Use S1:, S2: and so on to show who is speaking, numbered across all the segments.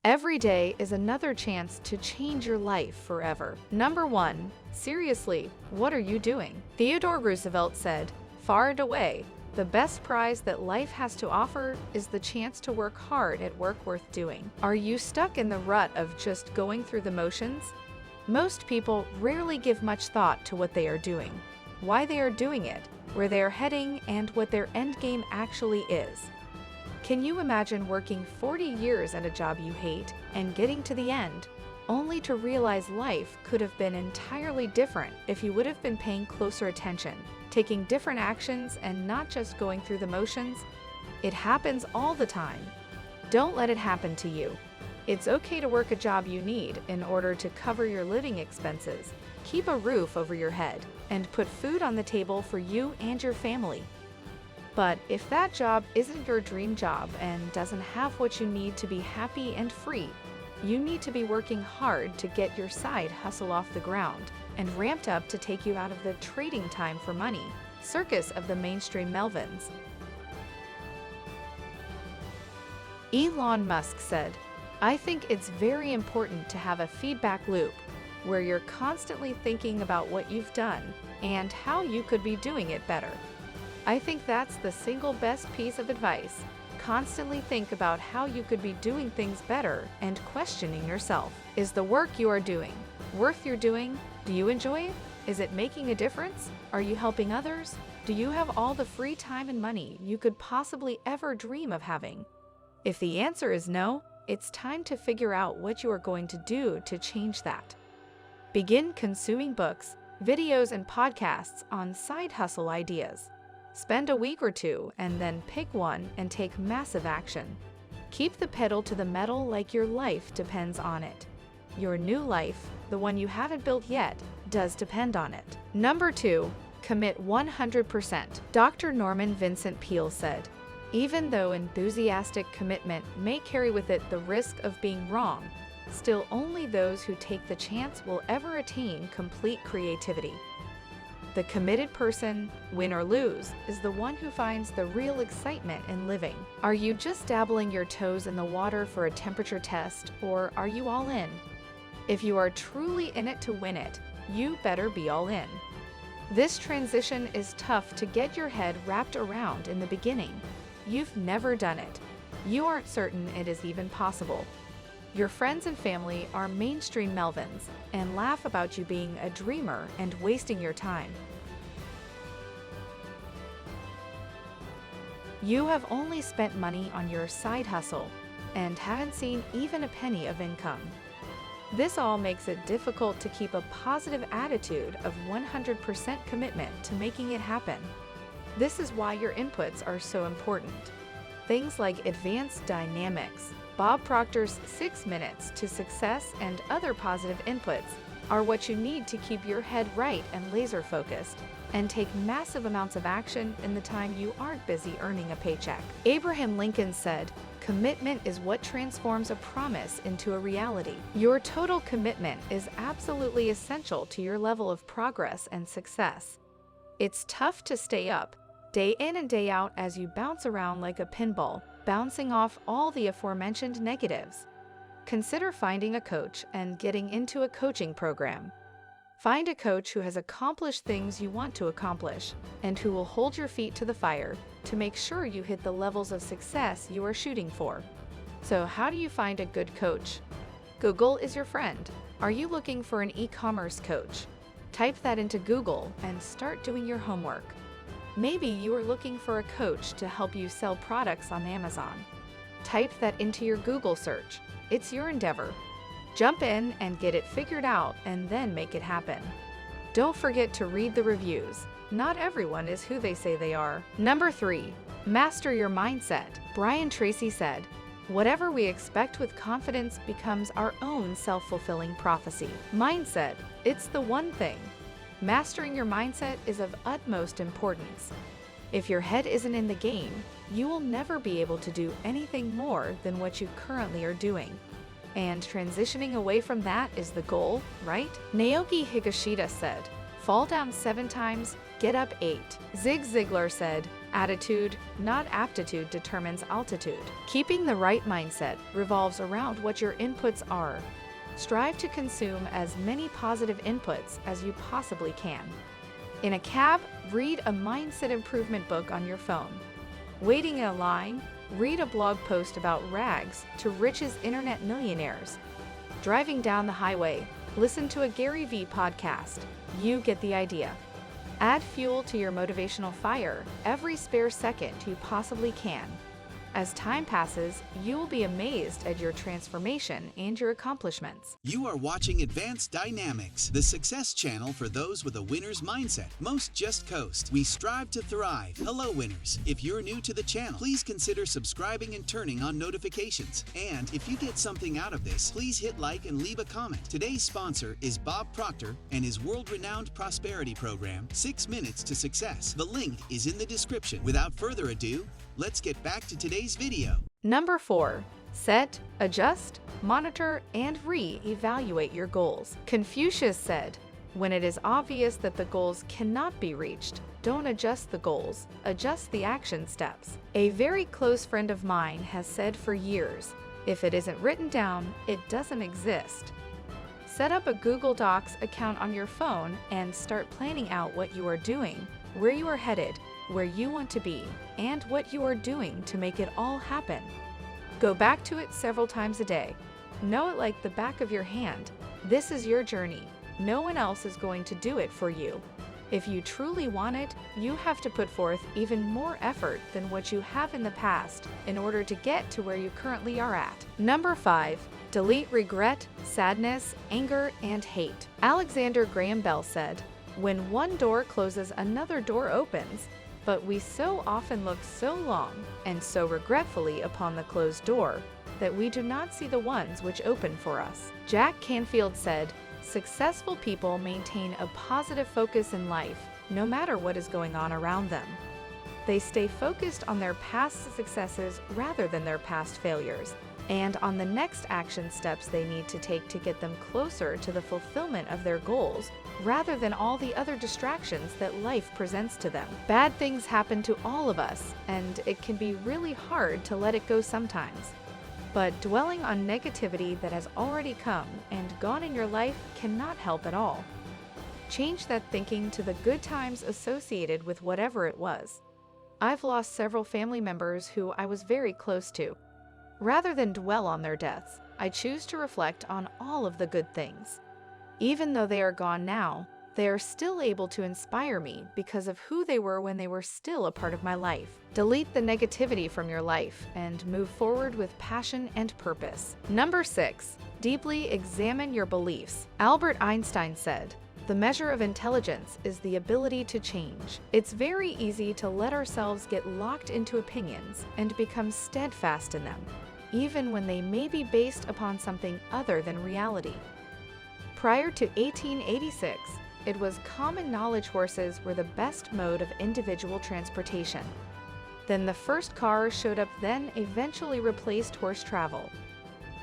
S1: Every day is another chance to change your life forever. Number 1. Seriously, what are you doing? Theodore Roosevelt said, "Far and away, the best prize that life has to offer is the chance to work hard at work worth doing." Are you stuck in the rut of just going through the motions? Most people rarely give much thought to what they are doing, why they are doing it, where they are heading, and what their end game actually is. Can you imagine working 40 years at a job you hate and getting to the end, only to realize life could have been entirely different if you would have been paying closer attention, taking different actions, and not just going through the motions? It happens all the time. Don't let it happen to you. It's okay to work a job you need in order to cover your living expenses, keep a roof over your head, and put food on the table for you and your family. But if that job isn't your dream job and doesn't have what you need to be happy and free, you need to be working hard to get your side hustle off the ground and ramped up to take you out of the trading time for money circus of the mainstream Melvins. Elon Musk said, "I think it's very important to have a feedback loop where you're constantly thinking about what you've done and how you could be doing it better." I think that's the single best piece of advice. Constantly think about how you could be doing things better and questioning yourself. Is the work you are doing worth your doing? Do you enjoy it? Is it making a difference? Are you helping others? Do you have all the free time and money you could possibly ever dream of having? If the answer is no, it's time to figure out what you are going to do to change that. Begin consuming books, videos, and podcasts on side hustle ideas. Spend a week or two and then pick one and take massive action. Keep the pedal to the metal like your life depends on it. Your new life, the one you haven't built yet, does depend on it. Number 2. Commit 100%. Dr. Norman Vincent Peale said, "Even though enthusiastic commitment may carry with it the risk of being wrong, still only those who take the chance will ever attain complete creativity. The committed person, win or lose, is the one who finds the real excitement in living." Are you just dabbling your toes in the water for a temperature test, or are you all in? If you are truly in it to win it, you better be all in. This transition is tough to get your head wrapped around in the beginning. You've never done it. You aren't certain it is even possible. Your friends and family are mainstream Melvins and laugh about you being a dreamer and wasting your time. You have only spent money on your side hustle and haven't seen even a penny of income. This all makes it difficult to keep a positive attitude of 100% commitment to making it happen. This is why your inputs are so important. Things like Advance Dynamix, Bob Proctor's 6 Minutes to Success, and other positive inputs are what you need to keep your head right and laser focused, and take massive amounts of action in the time you aren't busy earning a paycheck. Abraham Lincoln said, "Commitment is what transforms a promise into a reality." Your total commitment is absolutely essential to your level of progress and success. It's tough to stay up, day in and day out, as you bounce around like a pinball, bouncing off all the aforementioned negatives. Consider finding a coach and getting into a coaching program. Find a coach who has accomplished things you want to accomplish and who will hold your feet to the fire to make sure you hit the levels of success you are shooting for. So how do you find a good coach? Google is your friend. Are you looking for an e-commerce coach? Type that into Google and start doing your homework. Maybe you are looking for a coach to help you sell products on Amazon. Type that into your Google search. It's your endeavor. Jump in and get it figured out and then make it happen. Don't forget to read the reviews. Not everyone is who they say they are. Number 3. Master your mindset. Brian Tracy said, "Whatever we expect with confidence becomes our own self-fulfilling prophecy." Mindset, it's the one thing. Mastering your mindset is of utmost importance. If your head isn't in the game, you will never be able to do anything more than what you currently are doing. And transitioning away from that is the goal, right? Naoki Higashida said, "Fall down 7 times, get up 8. Zig Ziglar said, Attitude, not aptitude, determines altitude. Keeping the right mindset revolves around what your inputs are. Strive to consume as many positive inputs as you possibly can. In a cab, read a mindset improvement book on your phone. Waiting in a line, read a blog post about rags to riches internet millionaires. Driving down the highway, listen to a Gary Vee podcast. You get the idea. Add fuel to your motivational fire every spare second you possibly can. As time passes, you will be amazed at your transformation and your accomplishments.
S2: You are watching Advance Dynamix, the success channel for those with a winner's mindset. Most just coast. We strive to thrive. Hello, winners. If you're new to the channel, please consider subscribing and turning on notifications. And if you get something out of this, please hit like and leave a comment. Today's sponsor is Bob Proctor and his world-renowned prosperity program, 6 Minutes to Success. The link is in the description. Without further ado, let's get back to today's video.
S1: Number 4. Set, adjust, monitor, and re-evaluate your goals. Confucius said, "When it is obvious that the goals cannot be reached, don't adjust the goals, adjust the action steps." A very close friend of mine has said for years, "If it isn't written down, it doesn't exist." Set up a Google Docs account on your phone and start planning out what you are doing, where you are headed, where you want to be, and what you are doing to make it all happen. Go back to it several times a day. Know it like the back of your hand. This is your journey. No one else is going to do it for you. If you truly want it, you have to put forth even more effort than what you have in the past in order to get to where you currently are at. Number 5. Delete regret, sadness, anger, and hate. Alexander Graham Bell said, "When one door closes, another door opens. But we so often look so long and so regretfully upon the closed door that we do not see the ones which open for us." Jack Canfield said, "Successful people maintain a positive focus in life, no matter what is going on around them. They stay focused on their past successes rather than their past failures, and on the next action steps they need to take to get them closer to the fulfillment of their goals, rather than all the other distractions that life presents to them." Bad things happen to all of us, and it can be really hard to let it go sometimes. But dwelling on negativity that has already come and gone in your life cannot help at all. Change that thinking to the good times associated with whatever it was. I've lost several family members who I was very close to. Rather than dwell on their deaths, I choose to reflect on all of the good things. Even though they are gone now, they are still able to inspire me because of who they were when they were still a part of my life. Delete the negativity from your life and move forward with passion and purpose. Number 6. Deeply examine your beliefs. Albert Einstein said, "The measure of intelligence is the ability to change." It's very easy to let ourselves get locked into opinions and become steadfast in them, even when they may be based upon something other than reality. Prior to 1886, it was common knowledge horses were the best mode of individual transportation. Then the first car showed up, then eventually replaced horse travel.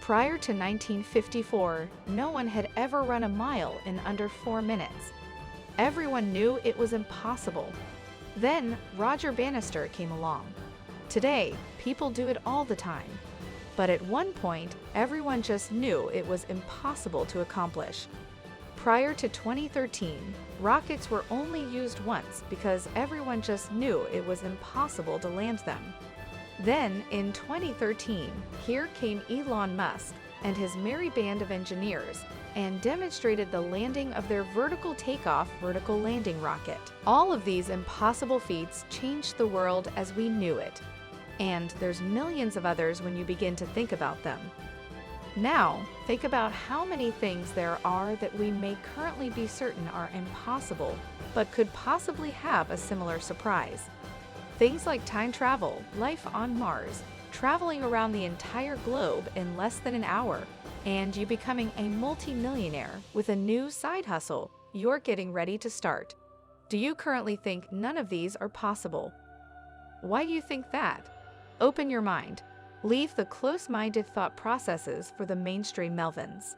S1: Prior to 1954, no one had ever run a mile in under 4 minutes. Everyone knew it was impossible. Then Roger Bannister came along. Today, people do it all the time. But at one point, everyone just knew it was impossible to accomplish. Prior to 2013, rockets were only used once because everyone just knew it was impossible to land them. Then, in 2013, here came Elon Musk and his merry band of engineers and demonstrated the landing of their vertical takeoff, vertical landing rocket. All of these impossible feats changed the world as we knew it. And there's millions of others when you begin to think about them. Now, think about how many things there are that we may currently be certain are impossible, but could possibly have a similar surprise. Things like time travel, life on Mars, traveling around the entire globe in less than an hour, and you becoming a multi-millionaire with a new side hustle you're getting ready to start. Do you currently think none of these are possible? Why do you think that? Open your mind. Leave the close-minded thought processes for the mainstream Melvins.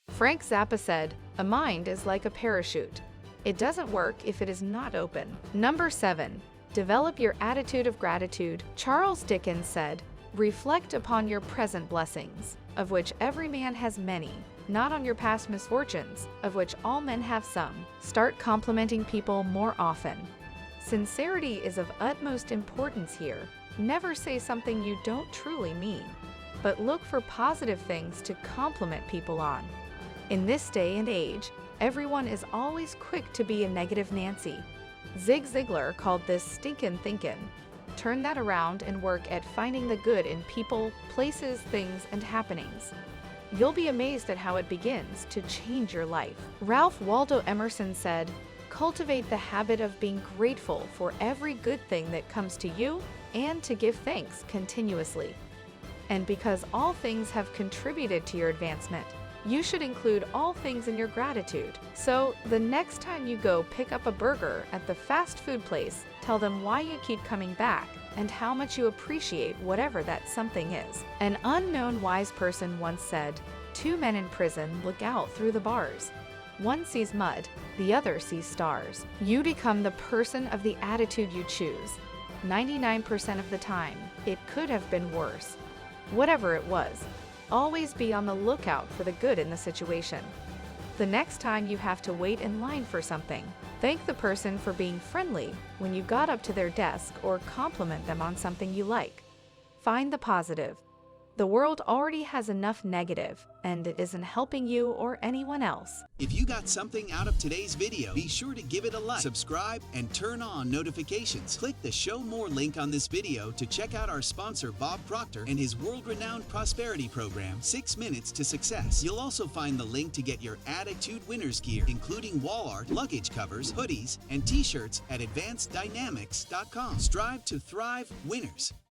S1: Frank Zappa said, "A mind is like a parachute. It doesn't work if it is not open. Number 7. Develop your attitude of gratitude. Charles Dickens said, "Reflect upon your present blessings, of which every man has many, not on your past misfortunes, of which all men have some." Start complimenting people more often. Sincerity is of utmost importance here. Never say something you don't truly mean, but look for positive things to compliment people on. In this day and age, everyone is always quick to be a negative Nancy. Zig Ziglar called this stinkin' thinkin'. Turn that around and work at finding the good in people, places, things, and happenings. You'll be amazed at how it begins to change your life. Ralph Waldo Emerson said, "Cultivate the habit of being grateful for every good thing that comes to you and to give thanks continuously." And because all things have contributed to your advancement, you should include all things in your gratitude. So the next time you go pick up a burger at the fast food place, tell them why you keep coming back and how much you appreciate whatever that something is. An unknown wise person once said, "Two men in prison look out through the bars. One sees mud, the other sees stars." You become the person of the attitude you choose. 99% of the time, it could have been worse. Whatever it was, always be on the lookout for the good in the situation. The next time you have to wait in line for something, thank the person for being friendly when you got up to their desk or compliment them on something you like. Find the positive. The world already has enough negative, and it isn't helping you or anyone else.
S2: If you got something out of today's video, be sure to give it a like, subscribe, and turn on notifications. Click the Show More link on this video to check out our sponsor Bob Proctor and his world-renowned prosperity program, 6 Minutes to Success. You'll also find the link to get your Attitude Winners gear, including wall art, luggage covers, hoodies, and t-shirts at AdvanceDynamix.com. Strive to thrive, winners.